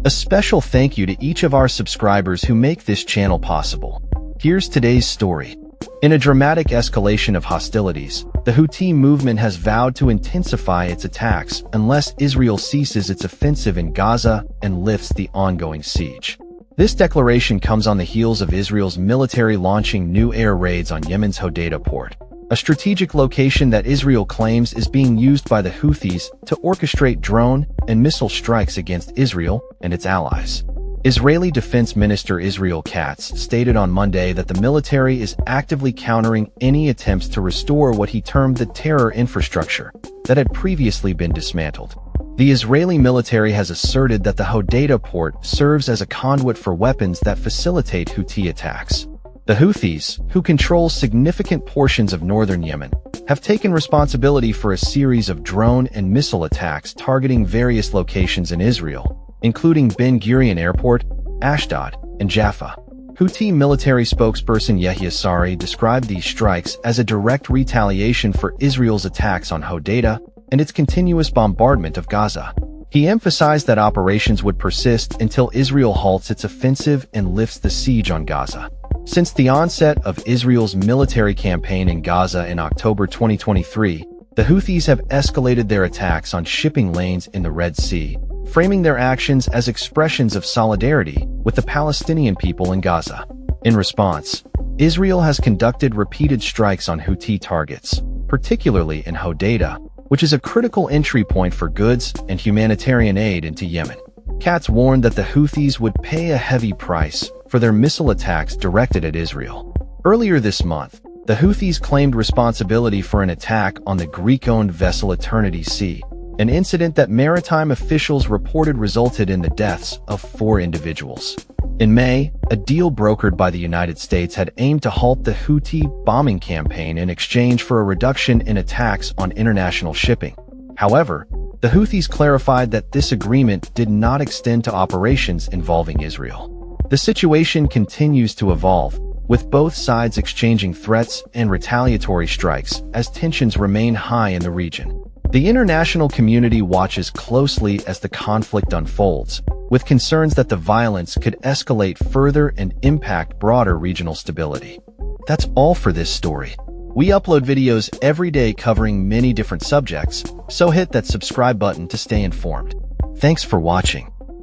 A special thank you to each of our subscribers who make this channel possible. Here's today's story. In a dramatic escalation of hostilities, the Houthi movement has vowed to intensify its attacks unless Israel ceases its offensive in Gaza and lifts the ongoing siege. This declaration comes on the heels of Israel's military launching new air raids on Yemen's Houthi port, a strategic location that Israel claims is being used by the Houthis to orchestrate drone and missile strikes against Israel and its allies. Israeli Defense Minister Israel Katz stated on Monday that the military is actively countering any attempts to restore what he termed the terror infrastructure that had previously been dismantled. The Israeli military has asserted that the Houthi port serves as a conduit for weapons that facilitate Houthi attacks. The Houthis, who control significant portions of northern Yemen, have taken responsibility for a series of drone and missile attacks targeting various locations in Israel, including Ben Gurion Airport, Ashdod, and Jaffa. Houthi military spokesperson Yahya Sari described these strikes as a direct retaliation for Israel's attacks on Houthi and its continuous bombardment of Gaza. He emphasized that operations would persist until Israel halts its offensive and lifts the siege on Gaza. Since the onset of Israel's military campaign in Gaza in October 2023, the Houthis have escalated their attacks on shipping lanes in the Red Sea, framing their actions as expressions of solidarity with the Palestinian people in Gaza. In response, Israel has conducted repeated strikes on Houthi targets, particularly in Houthi, which is a critical entry point for goods and humanitarian aid into Yemen. Katz warned that the Houthis would pay a heavy price for their missile attacks directed at Israel. Earlier this month, the Houthis claimed responsibility for an attack on the Greek-owned vessel Eternity Sea, an incident that maritime officials reported resulted in the deaths of 4 individuals. In May, a deal brokered by the United States had aimed to halt the Houthi bombing campaign in exchange for a reduction in attacks on international shipping. However, the Houthis clarified that this agreement did not extend to operations involving Israel. The situation continues to evolve, with both sides exchanging threats and retaliatory strikes as tensions remain high in the region. The international community watches closely as the conflict unfolds, with concerns that the violence could escalate further and impact broader regional stability. That's all for this story. We upload videos every day covering many different subjects, so hit that subscribe button to stay informed. Thanks for watching.